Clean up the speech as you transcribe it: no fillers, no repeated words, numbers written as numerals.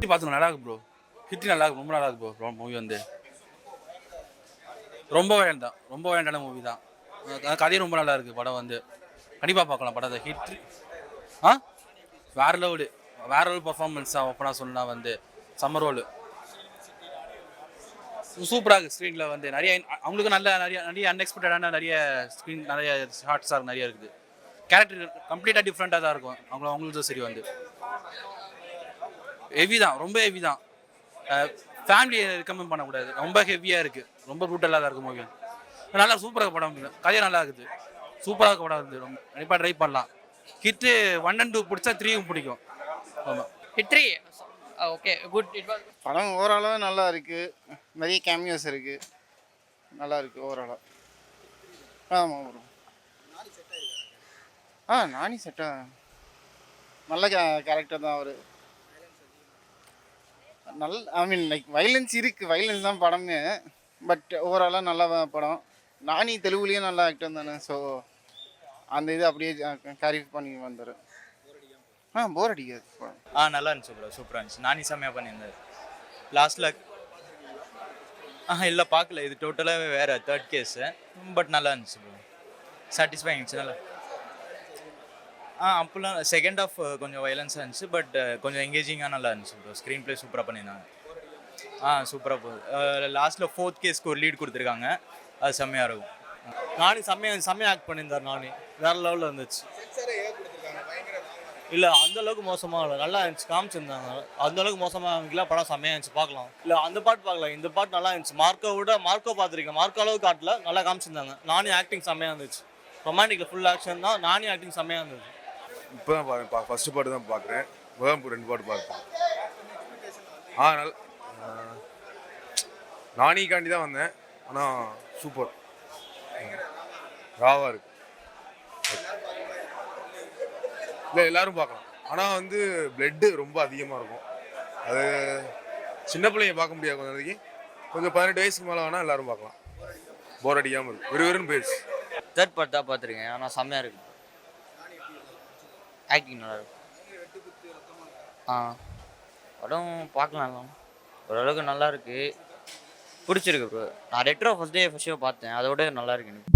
பார்த்துக்கணும், நல்லா இருக்கு ப்ரோ. ஹிட் நல்லா இருக்கு, ரொம்ப நல்லா இருக்கு ப்ரோ. மூவி வந்து ரொம்ப வயலண்ட் தான், ரொம்ப வயலண்டான மூவி தான். கதையும் ரொம்ப நல்லா இருக்கு. படம் வந்து கண்டிப்பாக பார்க்கலாம் படத்தை. ஹிட் ஆ வேற லெவலு, வேற லெவல் பர்ஃபார்மன்ஸ் தான். ஓப்பனாக சொன்னால் வந்து சம்மர் ரோல் சூப்பராக இருக்குது. ஸ்க்ரீனில் வந்து நிறைய அவங்களுக்கு நிறைய அன்எக்ஸ்பெக்டடான நிறைய ஸ்க்ரீன் நிறைய ஷார்ட்ஸாக நிறைய இருக்குது. கேரக்டர் கம்ப்ளீட்டாக டிஃப்ரெண்ட்டாக தான் இருக்கும். அவங்களுக்கும் சரி வந்து ஹெவி தான், ரொம்ப ஹெவி தான். ஃபேமிலியை ரெக்கமெண்ட் பண்ணக்கூடாது, ரொம்ப ஹெவியாக இருக்குது, ரொம்ப ப்ரூட்டலாக தான் இருக்குது மூவி. நல்லா சூப்பராக படம், கதையை நல்லா இருக்குது, சூப்பராக படம் இருக்குது. ரொம்ப கண்டிப்பாக ட்ரை பண்ணலாம். ஹிட்டு 1 and 2 பிடிச்சா 3யும் பிடிக்கும். ஆமாம், hit 3 okay good. It was படம் ஓவராலாக நல்லா இருக்குது, நிறைய கேமியோஸ் இருக்குது, நல்லா இருக்குது ஓவராலாக. ஆமாம் ப்ரோ. நானி செட்டாக நல்ல கேரக்டர் தான் அவர். ஐ மீன் லைக் வைலன்ஸ் இருக்குது, வைலன்ஸ் தான் படமே. பட் ஓவராலாக நல்ல படம். நானி தெலுங்குலேயும் நல்ல ஆக்டர் தானே, ஸோ அந்த இது அப்படியே கேரி பண்ணி வந்தார். போர் அடிக்காது படம். நல்லா இருந்துச்சு ப்ரோ, சூப்பராக இருந்துச்சு. நானி செம்மையாக பண்ணியிருந்தார் லாஸ்ட்டில். இல்லை பார்க்கல, இது டோட்டலாகவே வேறு தேர்ட் கேஸு. பட் நல்லா இருந்துச்சு ப்ரோ, சாட்டிஸ்ஃபைங் இருந்துச்சு நல்லா. அப்போல்லாம் செகண்ட் ஆஃப் கொஞ்சம் வைலன்ஸாக இருந்துச்சு, பட் கொஞ்சம் எங்கேஜிங்காக நல்லா இருந்துச்சு ப்ரோ. ஸ்க்ரீன் ப்ளே சூப்பராக பண்ணியிருந்தாங்க. சூப்பராக போகுது. லாஸ்ட்டில் 4th கேஸ்க்கு ஒரு லீட் கொடுத்துருக்காங்க, அது செம்மையாக இருக்கும். நானி செம்மையாக ஆக்ட் பண்ணியிருந்தார். நானி வேறு லெவலில் இருந்துச்சு. இல்லை அந்தளவுக்கு மோசமாக இல்லை, நல்லா இருந்துச்சு காமிச்சிருந்தாங்க. அந்தளவுக்கு மோசமாக இருந்துச்சுல, படம் செம்மையாக இருந்துச்சு, பார்க்கலாம். இல்லை அந்த பாட்டு பார்க்கல, இந்த பாட்டு நல்லா இருந்துச்சு. மார்க்கோ பார்த்துருக்கேன், மார்க்கோ அளவுக்கு காட்டல, நல்லா காமிச்சிருந்தாங்க. நானி ஆக்டிங் செம்மையாக இருந்துச்சு. ரொமான்டிக்கில் ஃபுல் ஆக்ஷன் தான், நானி ஆக்டிங் செம்மையாக இருந்துச்சு. இப்போ தான் பார்க்குறேன், ஃபஸ்ட்டு பாட்டு தான் பார்க்குறேன். முதல் 2 பாட்டு பார்த்தேன். நானிக்காண்டி தான் வந்தேன், ஆனால் சூப்பர், ராவாக இருக்கு. இல்லை எல்லோரும் பார்க்கலாம், ஆனால் வந்து பிளட்டு ரொம்ப அதிகமாக இருக்கும். அது சின்ன பிள்ளைங்க பார்க்க முடியாது, கொஞ்சம் 18 வயசுக்கு மேலே வேணால் எல்லோரும் பார்க்கலாம். போர் அடிக்காமல் இருக்கு, விறுவிறுன்னு போயிடுச்சு. தேர்ட் பார்ட் தான் பார்த்துருக்கேன், ஆனால் செம்மையாக இருக்குது. ஆக்டிங் நல்லா இருக்கும். படம் பார்க்கலாம், ஓரளவுக்கு நல்லா இருக்குது, பிடிச்சிருக்கு ப்ரோ. நான் ரெட்ரோ ஃபஸ்ட் ஷோ பார்த்தேன், அதோட நல்லா இருக்கு எனக்கு.